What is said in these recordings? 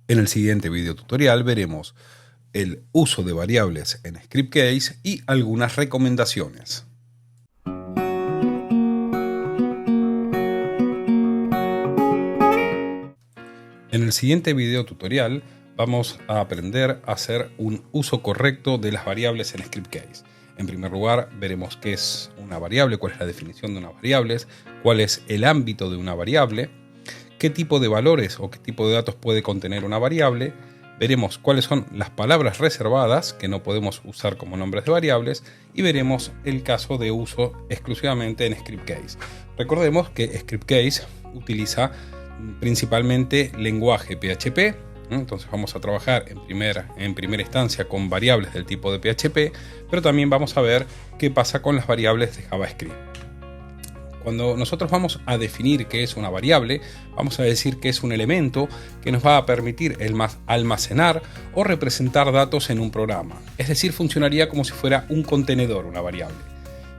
En el siguiente video tutorial veremos el uso de variables en Scriptcase y algunas recomendaciones. En el siguiente video tutorial vamos a aprender a hacer un uso correcto de las variables en Scriptcase. En primer lugar, veremos qué es una variable, cuál es la definición de unas variables, cuál es el ámbito de una variable, qué tipo de valores o qué tipo de datos puede contener una variable. Veremos cuáles son las palabras reservadas que no podemos usar como nombres de variables y veremos el caso de uso exclusivamente en Scriptcase. Recordemos que Scriptcase utiliza principalmente lenguaje PHP, entonces vamos a trabajar en primera instancia con variables del tipo de PHP, pero también vamos a ver qué pasa con las variables de JavaScript. Cuando nosotros vamos a definir qué es una variable, vamos a decir que es un elemento que nos va a permitir almacenar o representar datos en un programa. Es decir, funcionaría como si fuera un contenedor, una variable.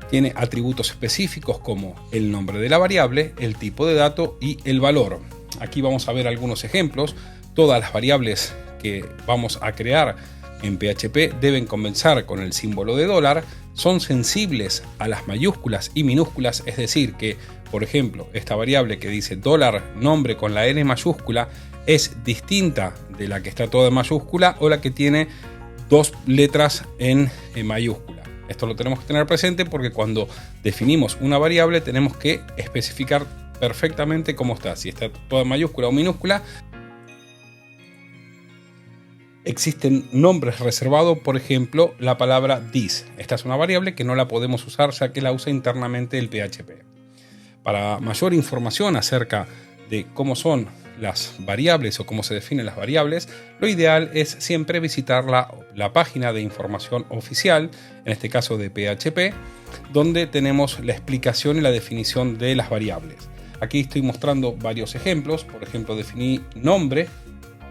Tiene atributos específicos como el nombre de la variable, el tipo de dato y el valor. Aquí vamos a ver algunos ejemplos. Todas las variables que vamos a crear en PHP deben comenzar con el símbolo de dólar. Son sensibles a las mayúsculas y minúsculas, es decir que, por ejemplo, esta variable que dice dólar nombre con la N mayúscula es distinta de la que está toda en mayúscula o la que tiene dos letras en mayúscula. Esto lo tenemos que tener presente porque cuando definimos una variable tenemos que especificar perfectamente cómo está, si está toda en mayúscula o minúscula. Existen nombres reservados, por ejemplo, la palabra this. Esta es una variable que no la podemos usar ya que la usa internamente el PHP. Para mayor información acerca de cómo son las variables o cómo se definen las variables, lo ideal es siempre visitar la página de información oficial, en este caso de PHP, donde tenemos la explicación y la definición de las variables. Aquí estoy mostrando varios ejemplos. Por ejemplo, definí nombre.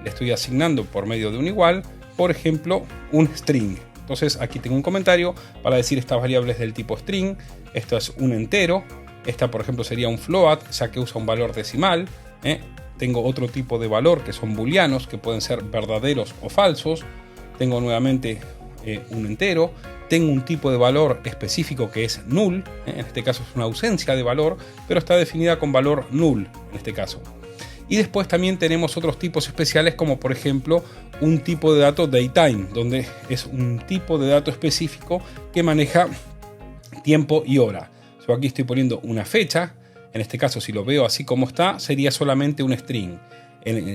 Le estoy asignando por medio de un igual, por ejemplo, un string. Entonces aquí tengo un comentario para decir estas variables del tipo string. Esto es un entero. Esta, por ejemplo, sería un float, ya que usa un valor decimal. Tengo otro tipo de valor que son booleanos, que pueden ser verdaderos o falsos. Tengo nuevamente un entero. Tengo un tipo de valor específico que es null. En este caso es una ausencia de valor, pero está definida con valor null en este caso. Y después también tenemos otros tipos especiales como por ejemplo un tipo de dato datetime, donde es un tipo de dato específico que maneja tiempo y hora. Yo aquí estoy poniendo una fecha, en este caso si lo veo así como está sería solamente un string.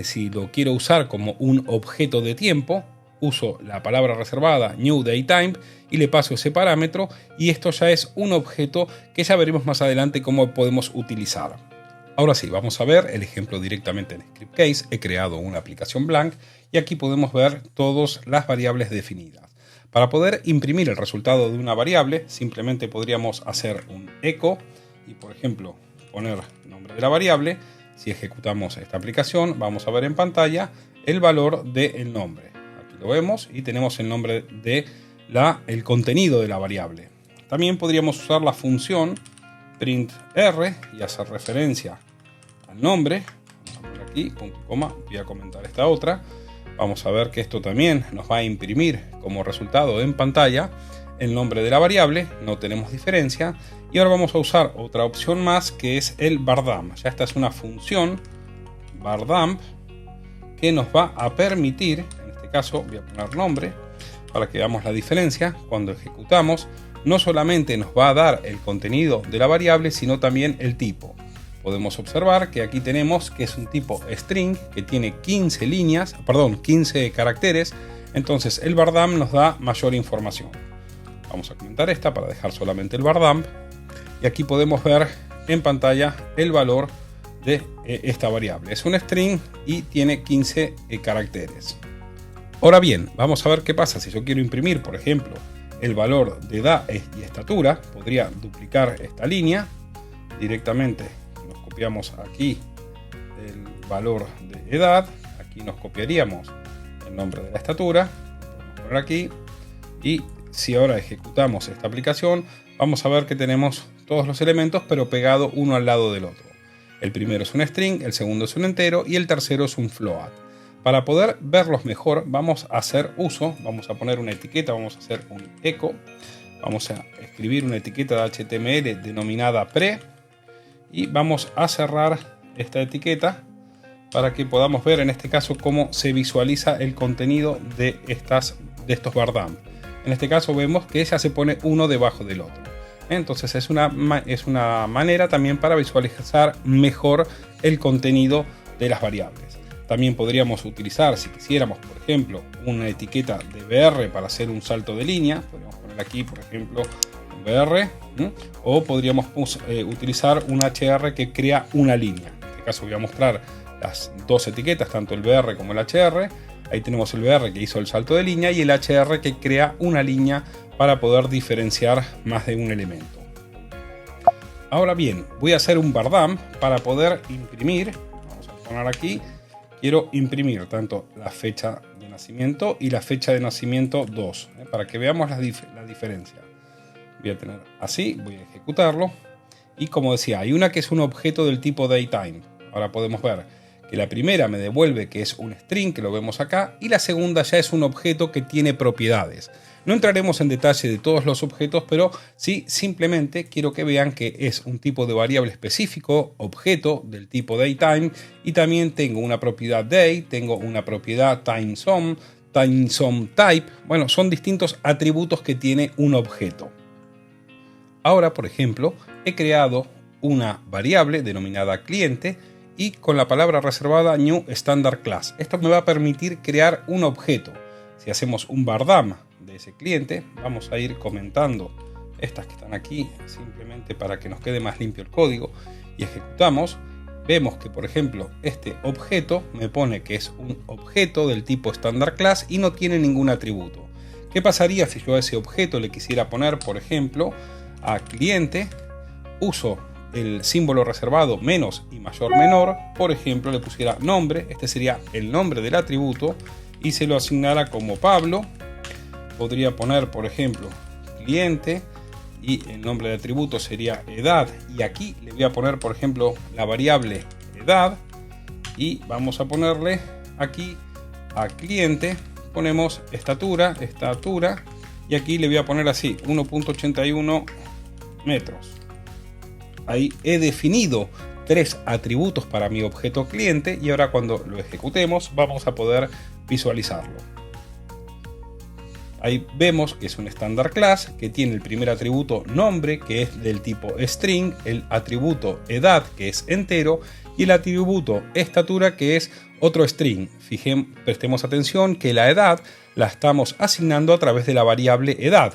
Si lo quiero usar como un objeto de tiempo, uso la palabra reservada new datetime y le paso ese parámetro y esto ya es un objeto que ya veremos más adelante cómo podemos utilizar. Ahora sí, vamos a ver el ejemplo directamente en Scriptcase. He creado una aplicación blank y aquí podemos ver todas las variables definidas. Para poder imprimir el resultado de una variable, simplemente podríamos hacer un echo y, por ejemplo, poner el nombre de la variable. Si ejecutamos esta aplicación, vamos a ver en pantalla el valor del nombre. Aquí lo vemos y tenemos el nombre de el contenido de la variable. También podríamos usar la función printr y hacer referencia al nombre. Vamos a poner aquí punto y coma, voy a comentar esta otra. Vamos a ver que esto también nos va a imprimir como resultado en pantalla el nombre de la variable, no tenemos diferencia. Y ahora vamos a usar otra opción más que es el bardump. Ya esta es una función bardump que nos va a permitir, en este caso voy a poner nombre para que veamos la diferencia. Cuando ejecutamos no solamente nos va a dar el contenido de la variable, sino también el tipo. Podemos observar que aquí tenemos que es un tipo string que tiene 15 caracteres. Entonces el bardump nos da mayor información. Vamos a comentar esta para dejar solamente el bardump. Y aquí podemos ver en pantalla el valor de esta variable. Es un string y tiene 15 caracteres. Ahora bien, vamos a ver qué pasa si yo quiero imprimir, por ejemplo, el valor de edad y estatura. Podría duplicar esta línea directamente. Nos copiamos aquí el valor de edad, aquí nos copiaríamos el nombre de la estatura, vamos a poner aquí, y si ahora ejecutamos esta aplicación vamos a ver que tenemos todos los elementos pero pegado uno al lado del otro. El primero es un string, el segundo es un entero y el tercero es un float. Para poder verlos mejor, vamos a hacer uso, vamos a poner una etiqueta, vamos a hacer un echo, vamos a escribir una etiqueta de HTML denominada pre y vamos a cerrar esta etiqueta para que podamos ver en este caso cómo se visualiza el contenido de estos bar dump. En este caso vemos que ya se pone uno debajo del otro. Entonces es una manera también para visualizar mejor el contenido de las variables. También podríamos utilizar, si quisiéramos, por ejemplo, una etiqueta de BR para hacer un salto de línea. Podríamos poner aquí, por ejemplo, BR, o podríamos utilizar un HR que crea una línea. En este caso voy a mostrar las dos etiquetas, tanto el BR como el HR. Ahí tenemos el BR que hizo el salto de línea y el HR que crea una línea para poder diferenciar más de un elemento. Ahora bien, voy a hacer un bar dump para poder imprimir. Vamos a poner aquí. Quiero imprimir tanto la fecha de nacimiento y la fecha de nacimiento 2, para que veamos la diferencia. Voy a tener así, voy a ejecutarlo. Y como decía, hay una que es un objeto del tipo datetime. Ahora podemos ver que la primera me devuelve que es un string, que lo vemos acá, y la segunda ya es un objeto que tiene propiedades. No entraremos en detalle de todos los objetos, pero sí simplemente quiero que vean que es un tipo de variable específico, objeto del tipo datetime, y también tengo una propiedad date, tengo una propiedad timesome type. Bueno, son distintos atributos que tiene un objeto. Ahora, por ejemplo, he creado una variable denominada cliente y con la palabra reservada new standard class. Esto me va a permitir crear un objeto. Si hacemos un bar dump de ese cliente, vamos a ir comentando estas que están aquí simplemente para que nos quede más limpio el código y ejecutamos. Vemos que, por ejemplo, este objeto me pone que es un objeto del tipo standard class y no tiene ningún atributo. ¿Qué pasaría si yo a ese objeto le quisiera poner, por ejemplo, a cliente, uso el símbolo reservado menos y mayor menor, por ejemplo le pusiera nombre, este sería el nombre del atributo, y se lo asignara como Pablo? Podría poner, por ejemplo, cliente y el nombre del atributo sería edad, y aquí le voy a poner, por ejemplo, la variable edad, y vamos a ponerle aquí a cliente, ponemos estatura, y aquí le voy a poner así 1.81 metros. Ahí he definido 3 atributos para mi objeto cliente y ahora cuando lo ejecutemos vamos a poder visualizarlo. Ahí vemos que es un standard class que tiene el primer atributo nombre, que es del tipo string, el atributo edad, que es entero, y el atributo estatura, que es otro string. Prestemos atención que la edad la estamos asignando a través de la variable edad.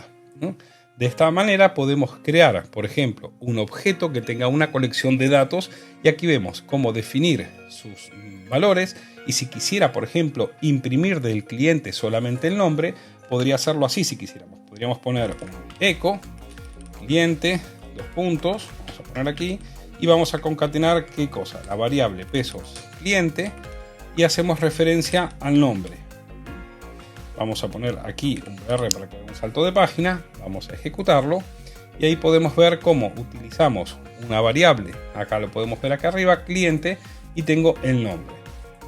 De esta manera podemos crear, por ejemplo, un objeto que tenga una colección de datos y aquí vemos cómo definir sus valores, y si quisiera, por ejemplo, imprimir del cliente solamente el nombre, podría hacerlo así si quisiéramos. Podríamos poner un echo, cliente, dos puntos, vamos a poner aquí, y vamos a concatenar ¿qué cosa? La variable pesos cliente y hacemos referencia al nombre. Vamos a poner aquí un BR para que haga un salto de página, vamos a ejecutarlo y ahí podemos ver cómo utilizamos una variable, acá lo podemos ver acá arriba, cliente, y tengo el nombre.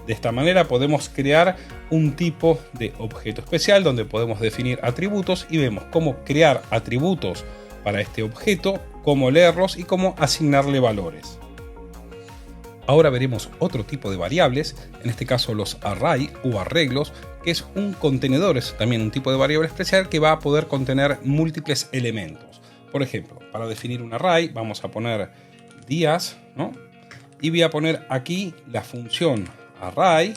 De esta manera podemos crear un tipo de objeto especial donde podemos definir atributos y vemos cómo crear atributos para este objeto, cómo leerlos y cómo asignarle valores. Ahora veremos otro tipo de variables, en este caso los array o arreglos, que es un contenedor, es también un tipo de variable especial que va a poder contener múltiples elementos. Por ejemplo, para definir un array vamos a poner días, ¿no? Y voy a poner aquí la función array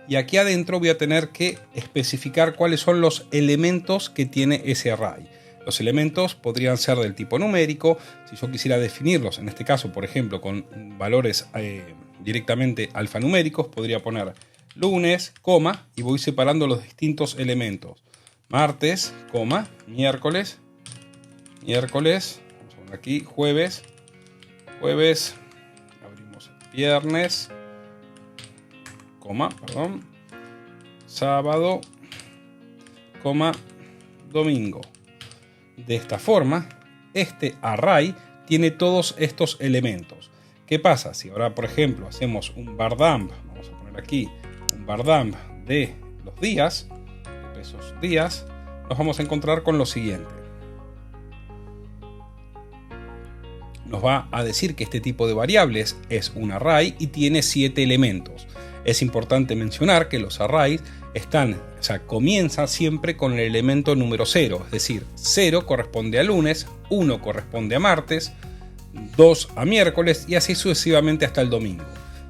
y aquí adentro voy a tener que especificar cuáles son los elementos que tiene ese array. Los elementos podrían ser del tipo numérico, si yo quisiera definirlos, en este caso, por ejemplo, con valores directamente alfanuméricos, podría poner lunes, coma, y voy separando los distintos elementos. Martes, coma, miércoles, vamos a poner aquí, jueves, abrimos viernes, coma, perdón, sábado, coma, domingo. De esta forma, este array tiene todos estos elementos. ¿Qué pasa? Si ahora, por ejemplo, hacemos un bar dump, vamos a poner aquí un bardamp de los días, de pesos días, nos vamos a encontrar con lo siguiente. Nos va a decir que este tipo de variables es un array y tiene 7 elementos. Es importante mencionar que los arrays comienza siempre con el elemento número 0, es decir, 0 corresponde a lunes, 1 corresponde a martes, 2 a miércoles y así sucesivamente hasta el domingo.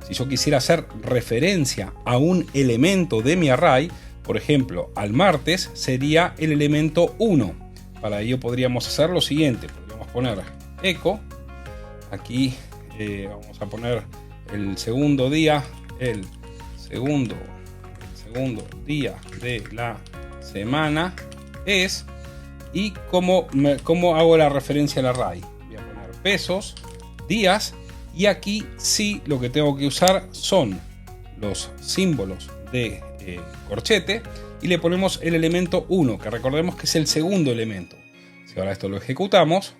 Si yo quisiera hacer referencia a un elemento de mi array, por ejemplo, al martes sería el elemento 1. Para ello podríamos hacer lo siguiente, podríamos poner echo, aquí vamos a poner el segundo día, el segundo día de la semana es, y cómo hago la referencia al array. Voy a poner pesos, días, y aquí sí lo que tengo que usar son los símbolos de corchete y le ponemos el elemento 1, que recordemos que es el segundo elemento. Si ahora esto lo ejecutamos,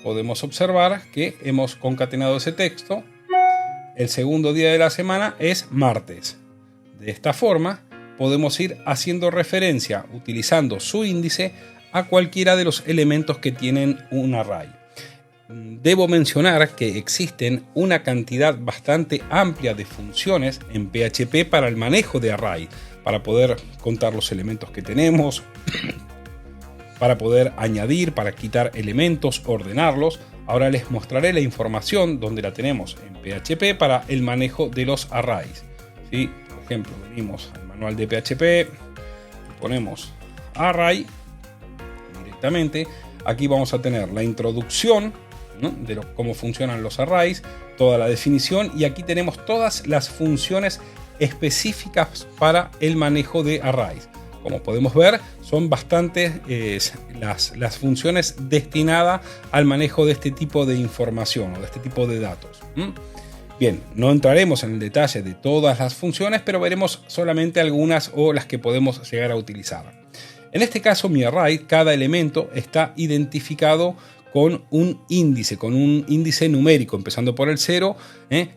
podemos observar que hemos concatenado ese texto. El segundo día de la semana es martes. De esta forma podemos ir haciendo referencia utilizando su índice a cualquiera de los elementos que tienen un array. Debo mencionar que existen una cantidad bastante amplia de funciones en PHP para el manejo de array, para poder contar los elementos que tenemos, para poder añadir, para quitar elementos, ordenarlos. Ahora les mostraré la información donde la tenemos en PHP para el manejo de los arrays. ¿Sí? Por ejemplo, venimos al manual de PHP, ponemos array directamente. Aquí vamos a tener la introducción, ¿no?, de cómo funcionan los arrays, toda la definición, y aquí tenemos todas las funciones específicas para el manejo de arrays. Como podemos ver, son bastantes las funciones destinadas al manejo de este tipo de información o de este tipo de datos. Bien, no entraremos en el detalle de todas las funciones, pero veremos solamente algunas o las que podemos llegar a utilizar. En este caso, mi array, cada elemento está identificado con un índice numérico, empezando por el 0,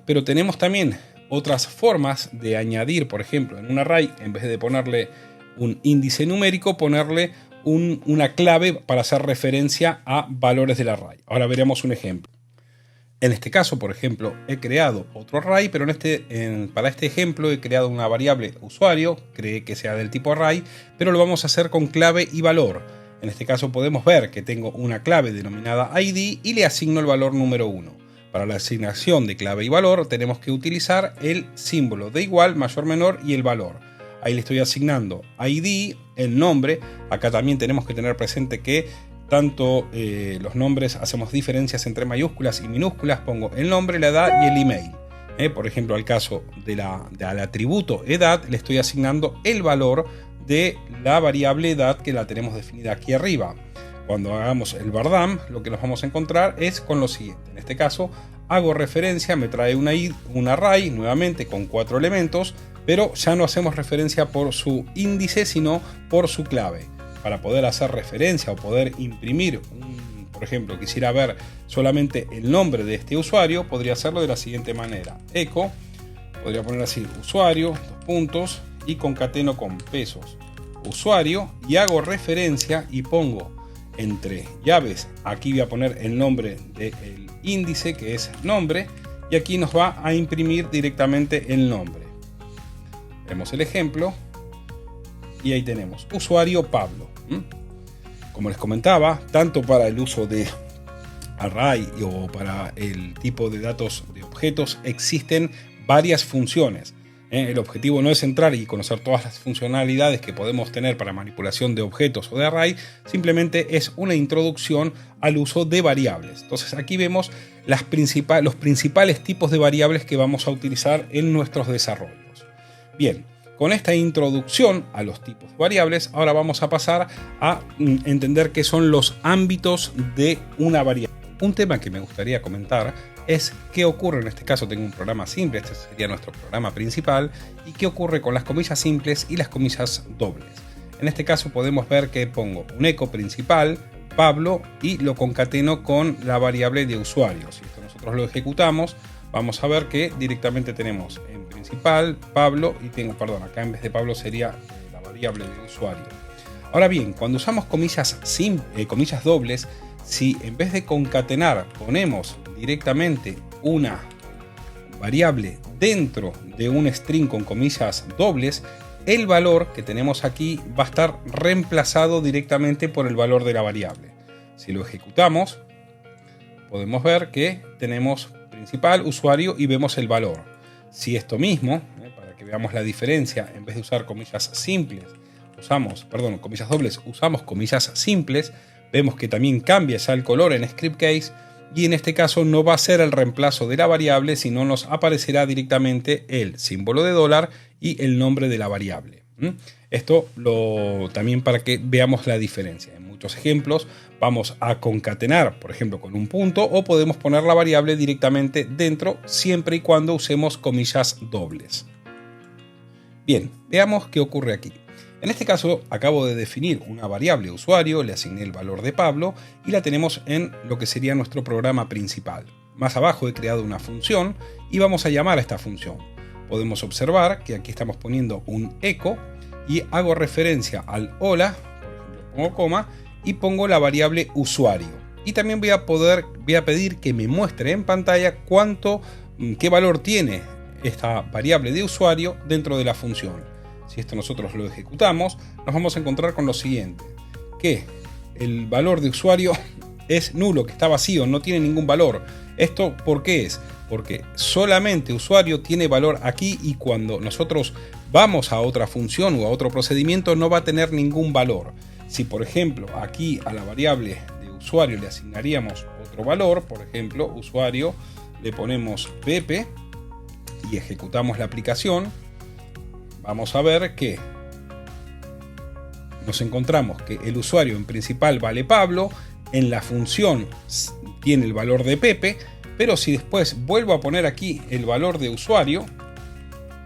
pero tenemos también otras formas de añadir, por ejemplo, en un array, en vez de ponerle un índice numérico, ponerle una clave para hacer referencia a valores del array. Ahora veremos un ejemplo. En este caso, por ejemplo, he creado otro array, pero para este ejemplo he creado una variable usuario, cree que sea del tipo array, pero lo vamos a hacer con clave y valor. En este caso podemos ver que tengo una clave denominada ID y le asigno el valor número 1. Para la asignación de clave y valor tenemos que utilizar el símbolo de igual, mayor, menor y el valor. Ahí le estoy asignando ID, el nombre. Acá también tenemos que tener presente que tanto los nombres hacemos diferencias entre mayúsculas y minúsculas. Pongo el nombre, la edad y el email. Por ejemplo, al caso del atributo edad, le estoy asignando el valor de la variable edad que la tenemos definida aquí arriba. Cuando hagamos el bardamp, lo que nos vamos a encontrar es con lo siguiente. En este caso, hago referencia, me trae un array nuevamente con 4 elementos, pero ya no hacemos referencia por su índice, sino por su clave. Para poder hacer referencia o poder imprimir, por ejemplo, quisiera ver solamente el nombre de este usuario, podría hacerlo de la siguiente manera. Echo, podría poner así, usuario, 2 puntos, y concateno con pesos usuario, y hago referencia y pongo entre llaves, aquí voy a poner el nombre del índice, que es nombre, y aquí nos va a imprimir directamente el nombre. Vemos el ejemplo y ahí tenemos usuario Pablo. Como les comentaba, tanto para el uso de array o para el tipo de datos de objetos existen varias funciones. El objetivo no es entrar y conocer todas las funcionalidades que podemos tener para manipulación de objetos o de array, simplemente es una introducción al uso de variables. Entonces aquí vemos los principales tipos de variables que vamos a utilizar en nuestros desarrollos. Bien, con esta introducción a los tipos de variables, ahora vamos a pasar a entender qué son los ámbitos de una variable. Un tema que me gustaría comentar es qué ocurre, en este caso tengo un programa simple, este sería nuestro programa principal, y qué ocurre con las comillas simples y las comillas dobles. En este caso podemos ver que pongo un echo principal, Pablo, y lo concateno con la variable de usuario. Si esto nosotros lo ejecutamos, vamos a ver que directamente tenemos en principal Pablo y tengo, perdón, acá en vez de Pablo sería la variable de usuario. Ahora bien, cuando usamos comillas dobles, si en vez de concatenar ponemos directamente una variable dentro de un string con comillas dobles, el valor que tenemos aquí va a estar reemplazado directamente por el valor de la variable. Si lo ejecutamos, podemos ver que tenemos principal, usuario y vemos el valor. Si esto mismo, para que veamos la diferencia, en vez de usar comillas comillas dobles, usamos comillas simples, vemos que también cambia ya el color en script case y en este caso no va a ser el reemplazo de la variable, sino nos aparecerá directamente el símbolo de dólar y el nombre de la variable. Esto también para que veamos la diferencia. En muchos ejemplos vamos a concatenar, por ejemplo, con un punto o podemos poner la variable directamente dentro siempre y cuando usemos comillas dobles. Bien, veamos qué ocurre aquí. En este caso acabo de definir una variable usuario, le asigné el valor de Pablo y la tenemos en lo que sería nuestro programa principal. Más abajo he creado una función y vamos a llamar a esta función. Podemos observar que aquí estamos poniendo un eco y hago referencia al hola, por ejemplo pongo coma y pongo la variable usuario. Y también voy a pedir que me muestre en pantalla qué valor tiene esta variable de usuario dentro de la función. Si esto nosotros lo ejecutamos, nos vamos a encontrar con lo siguiente, que el valor de usuario es nulo, que está vacío, no tiene ningún valor. ¿Esto por qué es? Porque solamente usuario tiene valor aquí y cuando nosotros vamos a otra función o a otro procedimiento no va a tener ningún valor. Si por ejemplo aquí a la variable de usuario le asignaríamos otro valor, por ejemplo usuario le ponemos Pepe y ejecutamos la aplicación, vamos a ver que nos encontramos que el usuario en principal vale Pablo, en la función tiene el valor de Pepe, pero si después vuelvo a poner aquí el valor de usuario,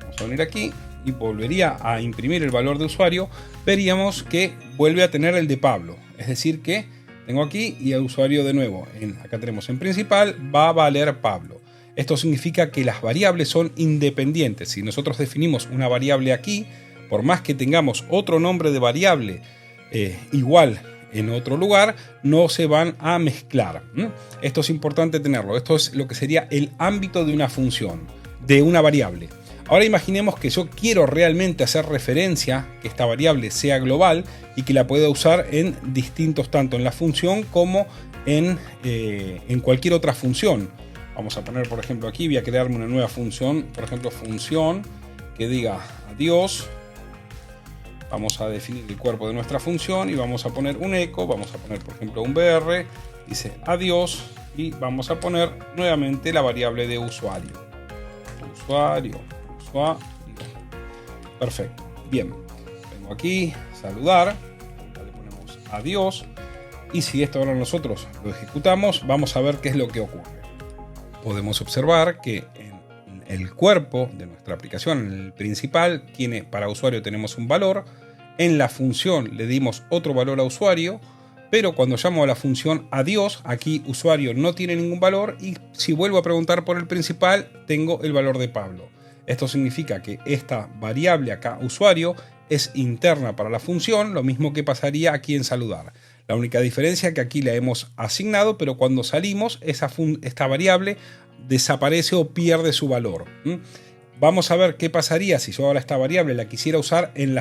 vamos a venir aquí y volvería a imprimir el valor de usuario, veríamos que vuelve a tener el de Pablo. Es decir que tengo aquí y el usuario de nuevo. Acá tenemos en principal, va a valer Pablo. Esto significa que las variables son independientes. Si nosotros definimos una variable aquí, por más que tengamos otro nombre de variable igual en otro lugar, no se van a mezclar. Esto es importante tenerlo. Esto es lo que sería el ámbito de una función, de una variable. Ahora imaginemos que yo quiero realmente hacer referencia, que esta variable sea global y que la pueda usar en distintos, tanto en la función como en cualquier otra función. Vamos a poner, por ejemplo, aquí voy a crearme una nueva función, por ejemplo, función que diga adiós. Vamos a definir el cuerpo de nuestra función y vamos a poner un eco, vamos a poner, por ejemplo, un br, dice adiós y vamos a poner nuevamente la variable de usuario. Usuario. Perfecto. Bien, vengo aquí, saludar, le ponemos adiós y si esto ahora nosotros lo ejecutamos, vamos a ver qué es lo que ocurre. Podemos observar que en el cuerpo de nuestra aplicación, en el principal, para usuario tenemos un valor, en la función le dimos otro valor a usuario, pero cuando llamo a la función adiós, aquí usuario no tiene ningún valor y si vuelvo a preguntar por el principal, tengo el valor de Pablo. Esto significa que esta variable acá, usuario, es interna para la función, lo mismo que pasaría aquí en saludar. La única diferencia es que aquí la hemos asignado, pero cuando salimos, esta variable desaparece o pierde su valor. Vamos a ver qué pasaría si yo ahora esta variable la quisiera usar en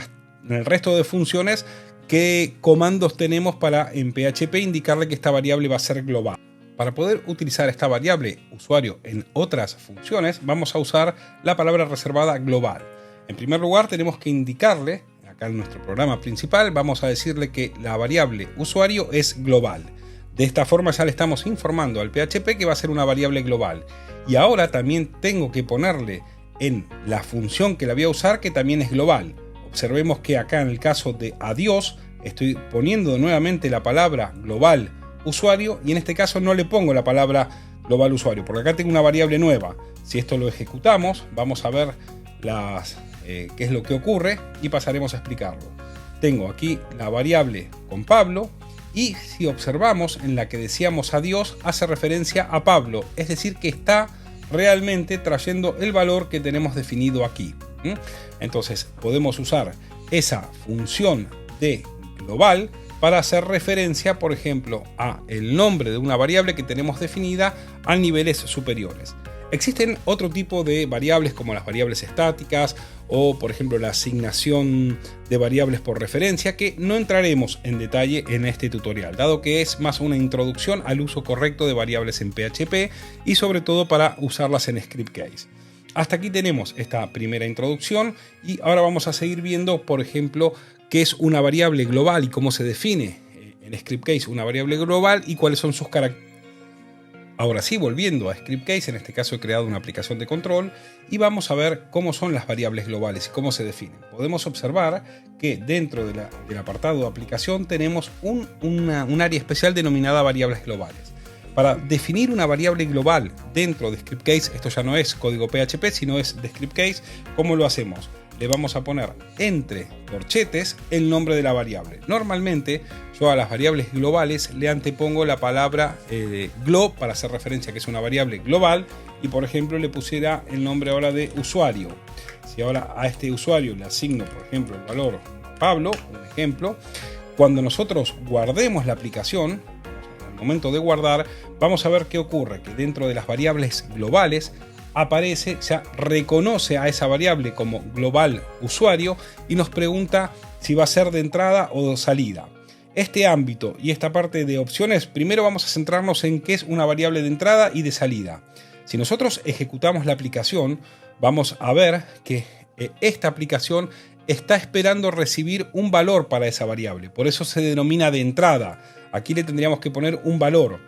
el resto de funciones, qué comandos tenemos para en PHP indicarle que esta variable va a ser global. Para poder utilizar esta variable usuario en otras funciones, vamos a usar la palabra reservada global. En primer lugar, tenemos que indicarle, acá en nuestro programa principal, vamos a decirle que la variable usuario es global. De esta forma ya le estamos informando al PHP que va a ser una variable global. Y ahora también tengo que ponerle en la función que la voy a usar que también es global. Observemos que acá en el caso de adiós estoy poniendo nuevamente la palabra global usuario y en este caso no le pongo la palabra global usuario porque acá tengo una variable nueva. Si esto lo ejecutamos, vamos a ver qué es lo que ocurre y pasaremos a explicarlo. Tengo aquí la variable con Pablo y si observamos en la que decíamos adiós hace referencia a Pablo, es decir que está realmente trayendo el valor que tenemos definido aquí. Entonces podemos usar esa función de global para hacer referencia, por ejemplo, a el nombre de una variable que tenemos definida a niveles superiores. Existen otro tipo de variables como las variables estáticas o, por ejemplo, la asignación de variables por referencia, que no entraremos en detalle en este tutorial, dado que es más una introducción al uso correcto de variables en PHP y sobre todo para usarlas en Scriptcase. Hasta aquí tenemos esta primera introducción y ahora vamos a seguir viendo, por ejemplo, qué es una variable global y cómo se define en Scriptcase una variable global y cuáles son sus características. Ahora sí, volviendo a Scriptcase, en este caso he creado una aplicación de control y vamos a ver cómo son las variables globales y cómo se definen. Podemos observar que dentro del apartado de aplicación tenemos un área especial denominada variables globales. Para definir una variable global dentro de Scriptcase, esto ya no es código PHP, sino es de Scriptcase, ¿cómo lo hacemos? Le vamos a poner entre corchetes el nombre de la variable. Normalmente yo a las variables globales le antepongo la palabra glo para hacer referencia a que es una variable global y por ejemplo le pusiera el nombre ahora de usuario. Si ahora a este usuario le asigno por ejemplo el valor Pablo, un ejemplo, cuando nosotros guardemos la aplicación, al momento de guardar, vamos a ver qué ocurre, que dentro de las variables globales aparece, ya reconoce a esa variable como global usuario y nos pregunta si va a ser de entrada o de salida. Este ámbito y esta parte de opciones, primero vamos a centrarnos en qué es una variable de entrada y de salida. Si nosotros ejecutamos la aplicación, vamos a ver que esta aplicación está esperando recibir un valor para esa variable, por eso se denomina de entrada. Aquí le tendríamos que poner un valor.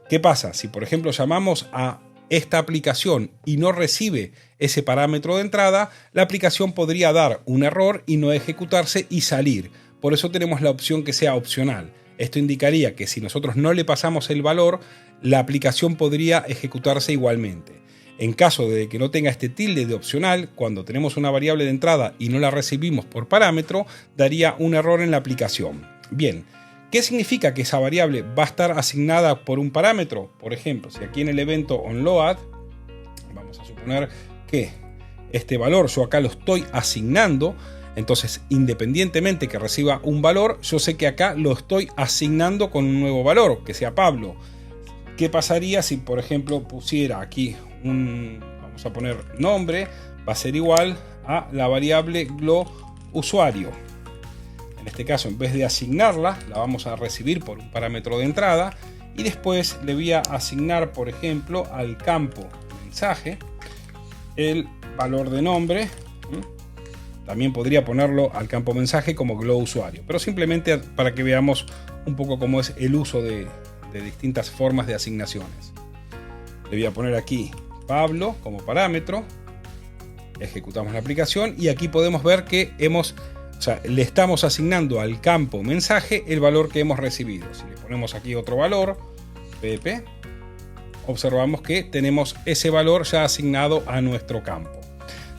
¿Qué pasa? Si por ejemplo llamamos a esta aplicación y no recibe ese parámetro de entrada, la aplicación podría dar un error y no ejecutarse y salir. Por eso tenemos la opción que sea opcional. Esto indicaría que si nosotros no le pasamos el valor, la aplicación podría ejecutarse igualmente. En caso de que no tenga este tilde de opcional, cuando tenemos una variable de entrada y no la recibimos por parámetro, daría un error en la aplicación. Bien. ¿Qué significa que esa variable va a estar asignada por un parámetro? Por ejemplo, si aquí en el evento onload, vamos a suponer que este valor yo acá lo estoy asignando, entonces independientemente que reciba un valor, yo sé que acá lo estoy asignando con un nuevo valor, que sea Pablo. ¿Qué pasaría si, por ejemplo, pusiera aquí vamos a poner nombre, va a ser igual a la variable glo usuario? En este caso, en vez de asignarla, la vamos a recibir por un parámetro de entrada y después le voy a asignar, por ejemplo, al campo mensaje el valor de nombre. También podría ponerlo al campo mensaje como glo usuario, pero simplemente para que veamos un poco cómo es el uso de distintas formas de asignaciones. Le voy a poner aquí Pablo como parámetro, ejecutamos la aplicación y aquí podemos ver que le estamos asignando al campo mensaje el valor que hemos recibido. Si le ponemos aquí otro valor, pp, observamos que tenemos ese valor ya asignado a nuestro campo.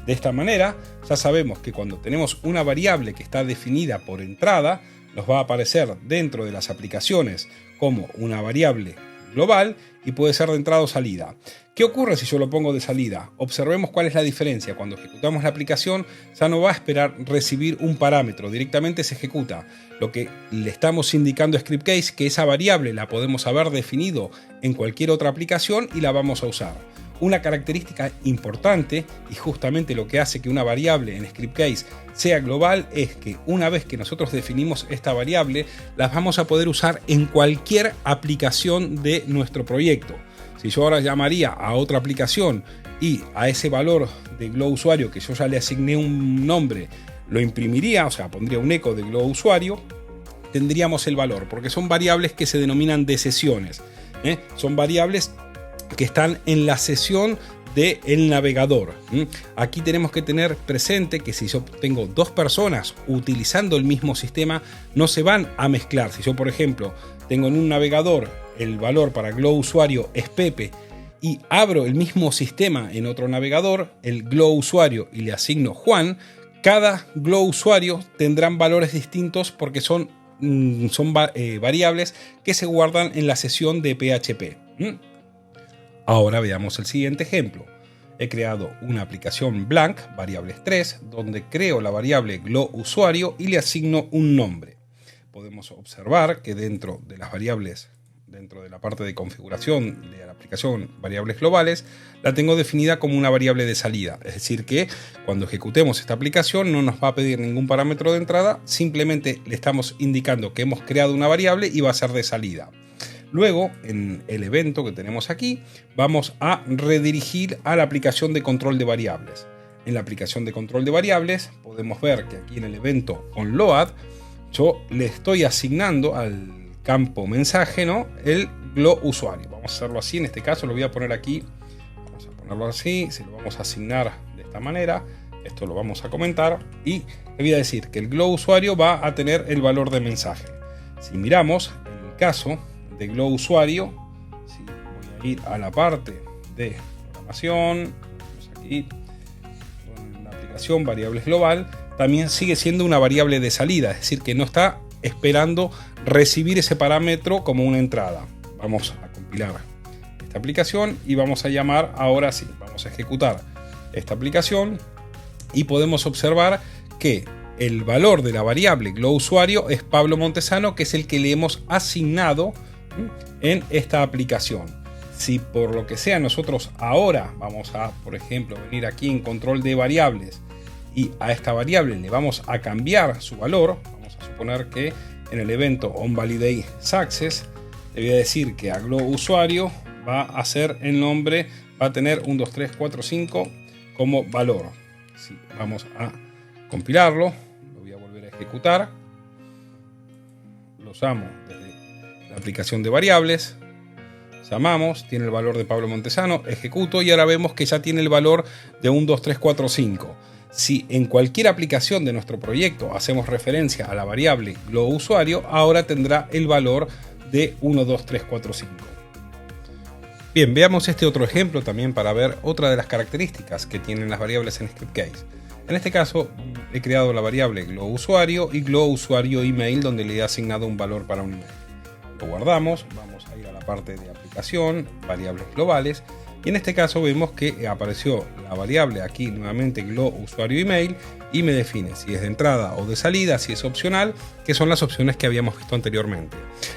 De esta manera ya sabemos que cuando tenemos una variable que está definida por entrada, nos va a aparecer dentro de las aplicaciones como una variable global y puede ser de entrada o salida. ¿Qué ocurre si yo lo pongo de salida? Observemos cuál es la diferencia. Cuando ejecutamos la aplicación ya no va a esperar recibir un parámetro, directamente se ejecuta. Lo que le estamos indicando a Scriptcase que esa variable la podemos haber definido en cualquier otra aplicación y la vamos a usar. Una característica importante y justamente lo que hace que una variable en Scriptcase sea global es que una vez que nosotros definimos esta variable, las vamos a poder usar en cualquier aplicación de nuestro proyecto. Si yo ahora llamaría a otra aplicación y a ese valor de glo usuario que yo ya le asigné un nombre, lo imprimiría, o sea, pondría un eco de glo usuario, tendríamos el valor, porque son variables que se denominan de sesiones. Son variables que están en la sesión del navegador. Aquí tenemos que tener presente que si yo tengo dos personas utilizando el mismo sistema, no se van a mezclar. Si yo, por ejemplo, tengo en un navegador el valor para glo usuario es Pepe y abro el mismo sistema en otro navegador, el glo usuario, y le asigno Juan, cada glo usuario tendrán valores distintos porque son variables que se guardan en la sesión de PHP. Ahora veamos el siguiente ejemplo. He creado una aplicación blank, variables 3, donde creo la variable GloUsuario y le asigno un nombre. Podemos observar que dentro de las variables, dentro de la parte de configuración de la aplicación variables globales, la tengo definida como una variable de salida. Es decir que cuando ejecutemos esta aplicación no nos va a pedir ningún parámetro de entrada, simplemente le estamos indicando que hemos creado una variable y va a ser de salida. Luego, en el evento que tenemos aquí, vamos a redirigir a la aplicación de control de variables. En la aplicación de control de variables podemos ver que aquí en el evento onLoad yo le estoy asignando al campo mensaje, ¿no?, el GloUsuario. Vamos a hacerlo así, en este caso lo voy a poner aquí, vamos a ponerlo así, se lo vamos a asignar de esta manera, esto lo vamos a comentar y le voy a decir que el GloUsuario va a tener el valor de mensaje. Si miramos en el caso de GloUsuario, si voy a ir a la parte de programación, vamos aquí, en la aplicación variables global, también sigue siendo una variable de salida, es decir que no está esperando recibir ese parámetro como una entrada. Vamos a compilar esta aplicación y vamos a llamar, ahora sí, vamos a ejecutar esta aplicación y podemos observar que el valor de la variable GloUsuario es Pablo Montesano, que es el que le hemos asignado en esta aplicación. Si por lo que sea nosotros ahora vamos a, por ejemplo, venir aquí en control de variables y a esta variable le vamos a cambiar su valor, vamos a suponer que en el evento onValidateSuccess le voy a decir que a GloUsuario va a ser el nombre, va a tener 1, 2, 3, 4, 5 como valor. Si vamos a compilarlo, lo voy a volver a ejecutar, lo llamo desde la aplicación de variables, llamamos, tiene el valor de Pablo Montesano, ejecuto y ahora vemos que ya tiene el valor de 1, 2, 3, 4, 5. Si en cualquier aplicación de nuestro proyecto hacemos referencia a la variable GloUsuario, ahora tendrá el valor de 1, 2, 3, 4, 5. Bien, veamos este otro ejemplo también para ver otra de las características que tienen las variables en Scriptcase. En este caso he creado la variable GloUsuario y GloUsuario email, donde le he asignado un valor para un email. Lo guardamos, vamos a ir a la parte de aplicación, variables globales, y en este caso vemos que apareció la variable aquí nuevamente GloUsuario email y me define si es de entrada o de salida, si es opcional, que son las opciones que habíamos visto anteriormente.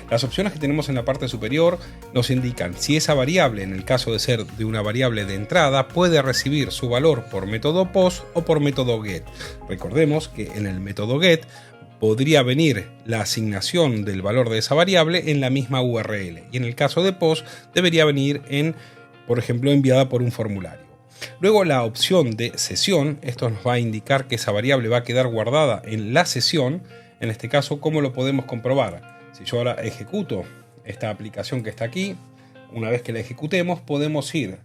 Las opciones que tenemos en la parte superior nos indican si esa variable, en el caso de ser de una variable de entrada, puede recibir su valor por método POST o por método GET. Recordemos que en el método GET podría venir la asignación del valor de esa variable en la misma URL y en el caso de POST debería venir en, por ejemplo, enviada por un formulario. Luego la opción de sesión, esto nos va a indicar que esa variable va a quedar guardada en la sesión. En este caso, ¿cómo lo podemos comprobar? Si yo ahora ejecuto esta aplicación que está aquí, una vez que la ejecutemos podemos ir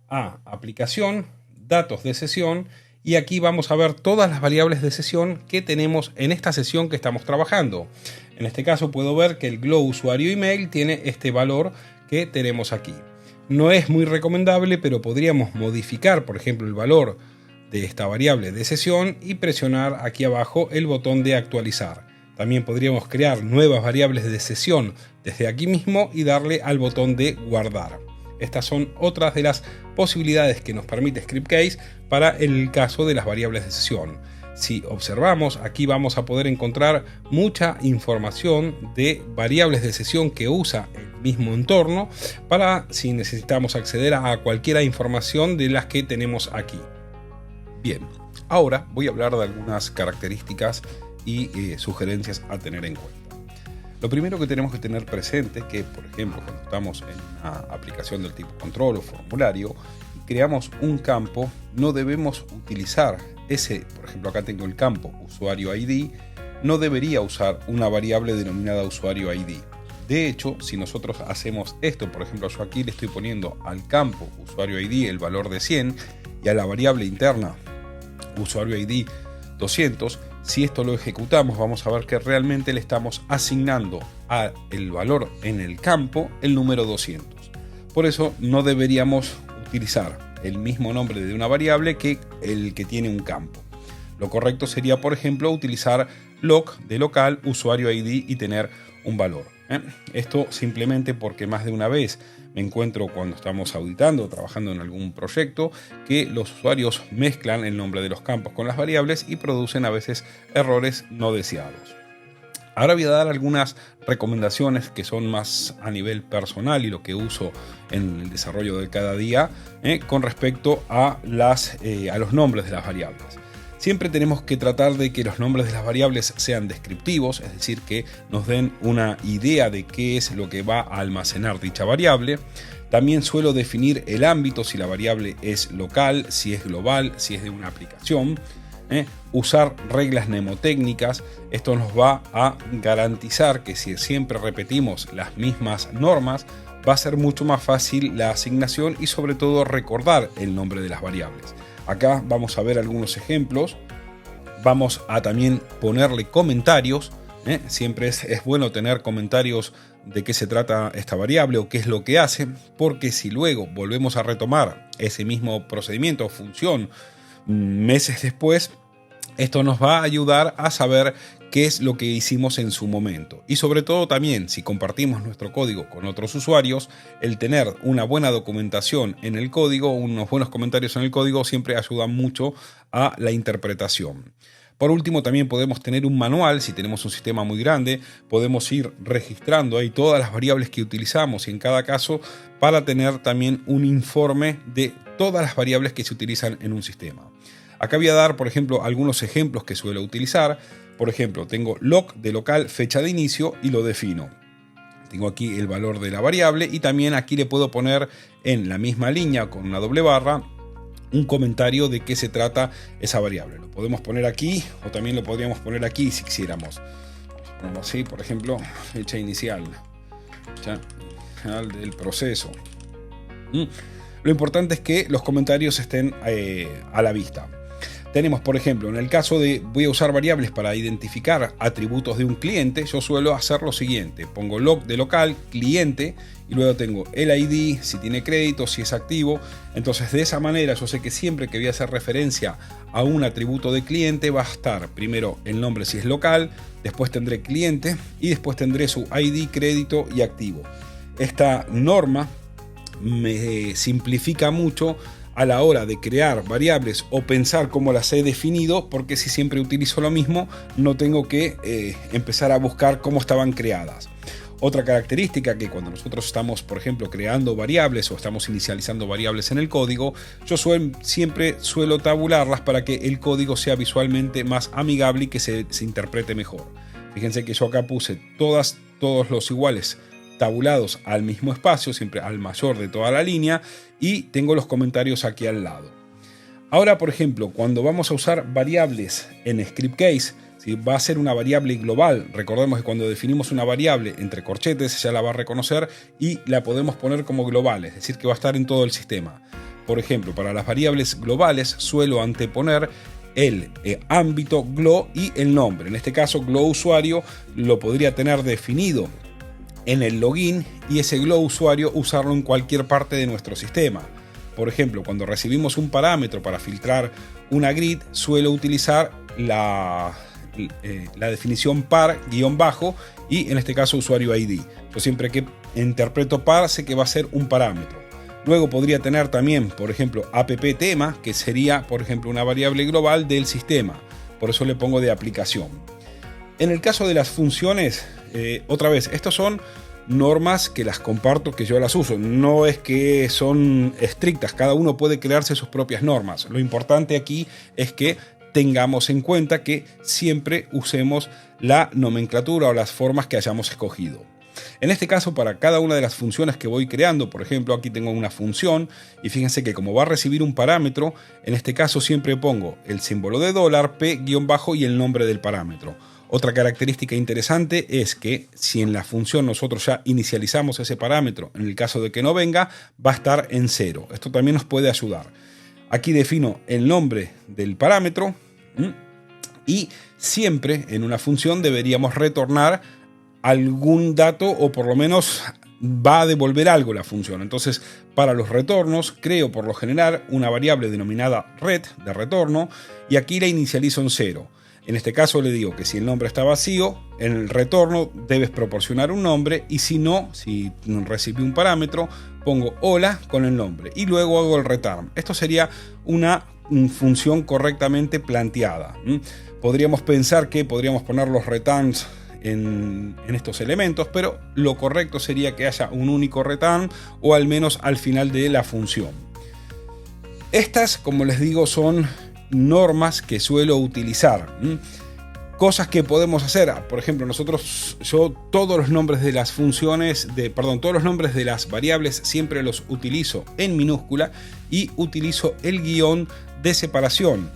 a aplicación, datos de sesión, y aquí vamos a ver todas las variables de sesión que tenemos en esta sesión que estamos trabajando. En este caso puedo ver que el GloUsuario email tiene este valor que tenemos aquí. No es muy recomendable, pero podríamos modificar, por ejemplo, el valor de esta variable de sesión y presionar aquí abajo el botón de actualizar. También podríamos crear nuevas variables de sesión desde aquí mismo y darle al botón de guardar. Estas son otras de las posibilidades que nos permite Scriptcase para el caso de las variables de sesión. Si observamos, aquí vamos a poder encontrar mucha información de variables de sesión que usa el mismo entorno para si necesitamos acceder a cualquier información de las que tenemos aquí. Bien, ahora voy a hablar de algunas características y sugerencias a tener en cuenta. Lo primero que tenemos que tener presente es que, por ejemplo, cuando estamos en una aplicación del tipo control o formulario y creamos un campo, no debemos utilizar ese, por ejemplo, acá tengo el campo usuario ID, no debería usar una variable denominada usuario ID. De hecho, si nosotros hacemos esto, por ejemplo, yo aquí le estoy poniendo al campo usuario ID el valor de 100 y a la variable interna usuario ID 200, si esto lo ejecutamos vamos a ver que realmente le estamos asignando al valor en el campo el número 200. Por eso no deberíamos utilizar el mismo nombre de una variable que el que tiene un campo. Lo correcto sería, por ejemplo, utilizar loc de local usuario ID y tener un valor. Esto simplemente porque más de una vez me encuentro cuando estamos auditando o trabajando en algún proyecto que los usuarios mezclan el nombre de los campos con las variables y producen a veces errores no deseados. Ahora voy a dar algunas recomendaciones que son más a nivel personal y lo que uso en el desarrollo de cada día con respecto a los nombres de las variables. Siempre tenemos que tratar de que los nombres de las variables sean descriptivos, es decir, que nos den una idea de qué es lo que va a almacenar dicha variable. También suelo definir el ámbito, si la variable es local, si es global, si es de una aplicación. Usar reglas mnemotécnicas, esto nos va a garantizar que si siempre repetimos las mismas normas, va a ser mucho más fácil la asignación y sobre todo recordar el nombre de las variables. Acá vamos a ver algunos ejemplos. Vamos a también ponerle comentarios. Siempre es bueno tener comentarios de qué se trata esta variable o qué es lo que hace, porque si luego volvemos a retomar ese mismo procedimiento o función meses después, esto nos va a ayudar a saber qué es lo que hicimos en su momento. Y sobre todo también, si compartimos nuestro código con otros usuarios, el tener una buena documentación en el código, unos buenos comentarios en el código, siempre ayuda mucho a la interpretación. Por último, también podemos tener un manual. Si tenemos un sistema muy grande, podemos ir registrando ahí todas las variables que utilizamos y en cada caso para tener también un informe de todas las variables que se utilizan en un sistema. Acá voy a dar, por ejemplo, algunos ejemplos que suelo utilizar. Por ejemplo, tengo loc de local, fecha de inicio y lo defino. Tengo aquí el valor de la variable y también aquí le puedo poner en la misma línea con una doble barra un comentario de qué se trata esa variable. Lo podemos poner aquí o también lo podríamos poner aquí si quisiéramos. Vamos así, por ejemplo, fecha inicial del proceso. Lo importante es que los comentarios estén a la vista. Tenemos, por ejemplo, en el caso de voy a usar variables para identificar atributos de un cliente, yo suelo hacer lo siguiente. Pongo loc de local, cliente, y luego tengo el ID, si tiene crédito, si es activo. Entonces, de esa manera, yo sé que siempre que voy a hacer referencia a un atributo de cliente, va a estar primero el nombre si es local, después tendré cliente y después tendré su ID, crédito y activo. Esta norma me simplifica mucho a la hora de crear variables o pensar cómo las he definido, porque si siempre utilizo lo mismo, no tengo que empezar a buscar cómo estaban creadas. Otra característica que cuando nosotros estamos, por ejemplo, creando variables o estamos inicializando variables en el código, yo siempre suelo tabularlas para que el código sea visualmente más amigable y que se interprete mejor. Fíjense que yo acá puse todos los iguales tabulados al mismo espacio, siempre al mayor de toda la línea, y tengo los comentarios aquí al lado. Ahora, por ejemplo, cuando vamos a usar variables en script case, si va a ser una variable global, recordemos que cuando definimos una variable entre corchetes ya la va a reconocer y la podemos poner como global, es decir, que va a estar en todo el sistema. Por ejemplo, para las variables globales suelo anteponer el ámbito glo y el nombre. En este caso, glo usuario lo podría tener definido en el login y ese glo usuario usarlo en cualquier parte de nuestro sistema. Por ejemplo, cuando recibimos un parámetro para filtrar una grid, suelo utilizar la definición par guión bajo y en este caso usuario ID. Yo siempre que interpreto par sé que va a ser un parámetro. Luego podría tener también, por ejemplo, app tema, que sería, por ejemplo, una variable global del sistema. Por eso le pongo de aplicación. En el caso de las funciones, otra vez, estas son normas que las comparto, que yo las uso. No es que son estrictas, cada uno puede crearse sus propias normas. Lo importante aquí es que tengamos en cuenta que siempre usemos la nomenclatura o las formas que hayamos escogido. En este caso, para cada una de las funciones que voy creando, por ejemplo, aquí tengo una función y fíjense que como va a recibir un parámetro, en este caso siempre pongo el símbolo de dólar, P guión bajo y el nombre del parámetro. Otra característica interesante es que si en la función nosotros ya inicializamos ese parámetro, en el caso de que no venga, va a estar en 0. Esto también nos puede ayudar. Aquí defino el nombre del parámetro y siempre en una función deberíamos retornar algún dato o por lo menos va a devolver algo la función. Entonces, para los retornos creo por lo general una variable denominada ret de retorno y aquí la inicializo en 0. En este caso le digo que si el nombre está vacío, en el retorno debes proporcionar un nombre, y si no, si recibí un parámetro, pongo hola con el nombre y luego hago el return. Esto sería una función correctamente planteada. Podríamos pensar que podríamos poner los returns en estos elementos, pero lo correcto sería que haya un único return, o al menos al final de la función. Estas, como les digo, son normas que suelo utilizar. Cosas que podemos hacer, por ejemplo, yo todos los nombres de las funciones, todos los nombres de las variables siempre los utilizo en minúscula y utilizo el guión de separación.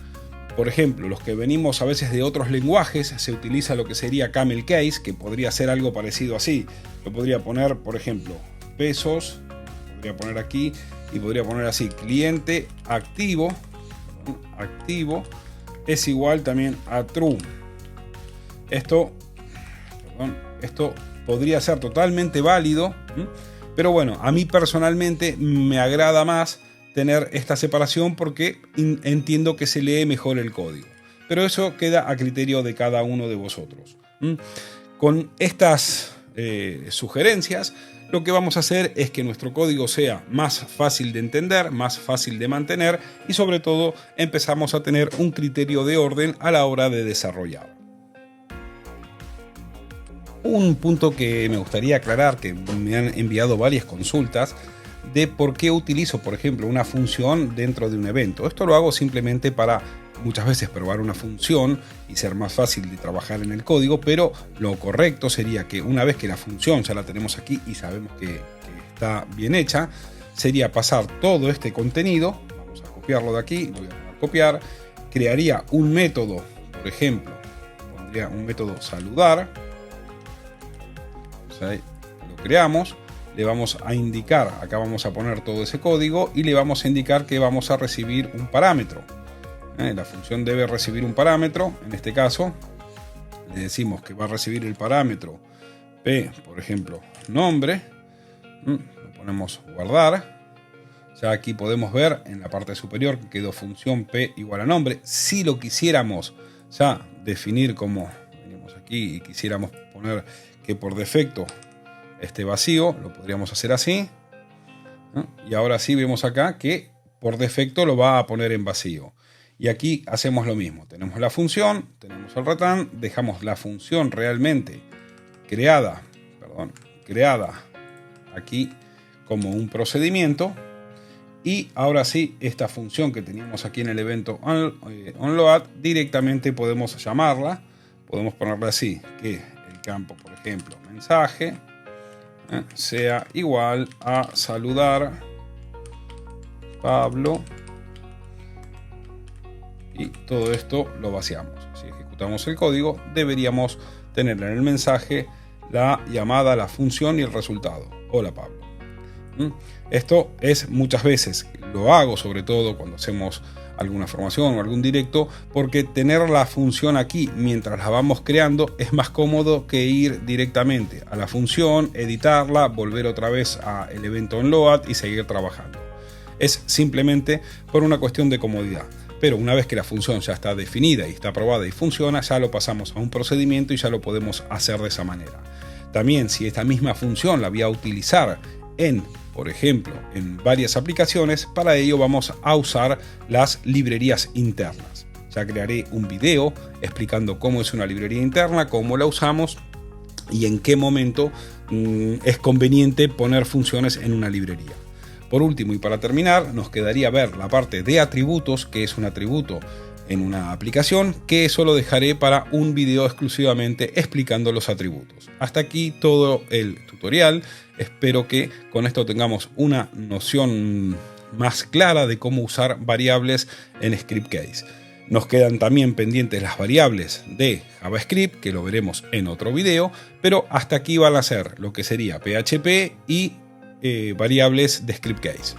Por ejemplo, los que venimos a veces de otros lenguajes, se utiliza lo que sería camel case, que podría ser algo parecido así. Lo podría poner, por ejemplo, pesos, podría poner aquí y podría poner así, cliente activo es igual también a true. Esto podría ser totalmente válido, pero bueno, a mí personalmente me agrada más tener esta separación porque entiendo que se lee mejor el código. Pero eso queda a criterio de cada uno de vosotros. Con estas sugerencias, lo que vamos a hacer es que nuestro código sea más fácil de entender, más fácil de mantener, y sobre todo empezamos a tener un criterio de orden a la hora de desarrollar. Un punto que me gustaría aclarar, que me han enviado varias consultas, de por qué utilizo, por ejemplo, una función dentro de un evento. Esto lo hago simplemente para muchas veces probar una función y ser más fácil de trabajar en el código, pero lo correcto sería que una vez que la función ya la tenemos aquí y sabemos que está bien hecha, sería pasar todo este contenido. Vamos a copiarlo de aquí, voy a poner copiar, crearía un método, por ejemplo, pondría un método saludar, o sea, lo creamos. Le vamos a indicar, acá vamos a poner todo ese código y le vamos a indicar que vamos a recibir un parámetro. La función debe recibir un parámetro. En este caso le decimos que va a recibir el parámetro p, por ejemplo, nombre. Lo ponemos guardar. Ya aquí podemos ver en la parte superior que quedó función p igual a nombre. Si lo quisiéramos ya definir como venimos aquí y quisiéramos poner que por defecto esté vacío, lo podríamos hacer así, y ahora sí vemos acá que por defecto lo va a poner en vacío. Y aquí hacemos lo mismo, tenemos la función, tenemos el return, dejamos la función realmente creada aquí como un procedimiento, y ahora sí esta función que teníamos aquí en el evento onload directamente podemos llamarla, podemos ponerle así, que el campo, por ejemplo, mensaje sea igual a saludar Pablo, y todo esto lo vaciamos. Si ejecutamos el código, deberíamos tener en el mensaje la llamada, la función y el resultado. Hola Pablo. Esto es muchas veces, lo hago sobre todo cuando hacemos alguna formación o algún directo, porque tener la función aquí mientras la vamos creando es más cómodo que ir directamente a la función, editarla, volver otra vez al evento onload y seguir trabajando. Es simplemente por una cuestión de comodidad. Pero una vez que la función ya está definida y está aprobada y funciona, ya lo pasamos a un procedimiento y ya lo podemos hacer de esa manera. También, si esta misma función la voy a utilizar por ejemplo, en varias aplicaciones, para ello vamos a usar las librerías internas. Ya crearé un video explicando cómo es una librería interna, cómo la usamos y en qué momento es conveniente poner funciones en una librería. Por último y para terminar, nos quedaría ver la parte de atributos, que es un atributo en una aplicación, que eso lo dejaré para un video exclusivamente explicando los atributos. Hasta aquí todo el tutorial. Espero que con esto tengamos una noción más clara de cómo usar variables en ScriptCase. Nos quedan también pendientes las variables de JavaScript, que lo veremos en otro video, pero hasta aquí van a ser lo que sería PHP y variables de ScriptCase.